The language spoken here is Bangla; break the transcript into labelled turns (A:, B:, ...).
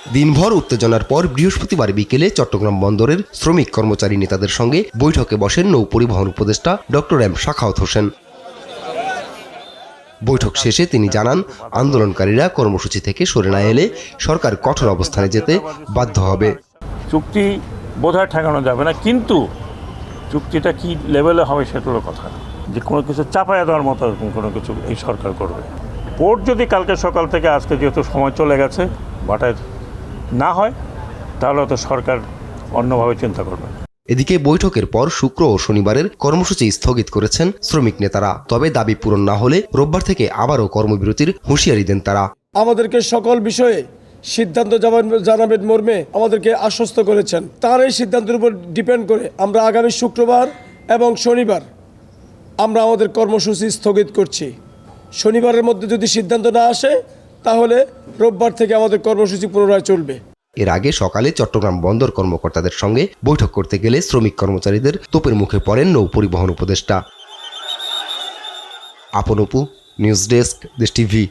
A: দিনভর উত্তেজনার পর বৃহস্পতিবার বিকেলে চট্টগ্রাম বন্দরের শ্রমিক কর্মচারী নেতাদের সঙ্গে বৈঠকে বসেন নৌ পরিবহন উপদেষ্টা ডক্টর এম শাখাওয়াত হোসেন। বৈঠক শেষে তিনি জানান, আন্দোলনকারীরা কর্মসূচি থেকে সরে না এলে সরকার কঠোর অবস্থানে যেতে বাধ্য হবে।
B: চুক্তি বোধহয় ঠেকানো যাবে না, কিন্তু চুক্তিটা কি লেভেলে হবে সেটারও কথা, যে কোনো কিছু চাপায়া দেওয়ার মতো কোনো কিছু এই সরকার করবে। পোর্ট যদি কালকে সকাল থেকে আজকে যেহেতু সময় চলে গেছে বাটায় না হয়, তাহলে তো সরকার অন্যভাবে চিন্তা করবে।
A: এদিকে বৈঠকের পর শুক্র ও শনিবারের কর্মসূচি স্থগিত করেছেন শ্রমিক নেতারা। তবে দাবি পূরণ না হলে রোববার থেকে আবারও কর্মবিরতির হুঁশিয়ারি দেন তারা।
C: আমাদেরকে সকল বিষয়ে সিদ্ধান্ত জানাবেন মর্মে আমাদেরকে আশ্বস্ত করেছেন। তার এই সিদ্ধান্তের উপর ডিপেন্ড করে আমরা আগামী শুক্রবার এবং শনিবার আমরা আমাদের কর্মসূচি স্থগিত করছি। শনিবারের মধ্যে যদি সিদ্ধান্ত না আসে তাহলে রোববার থেকে আমাদের কর্মসূচি পুনরায় চলবে।
A: এর আগে সকালে চট্টগ্রাম বন্দর কর্মকর্তাদের সঙ্গে বৈঠক করতে গেলে শ্রমিক কর্মচারীদের তোপের মুখে পড়েন নৌ পরিবহন উপদেষ্টা। আপন অপু, নিউজ ডেস্ক, দেশ টিভি।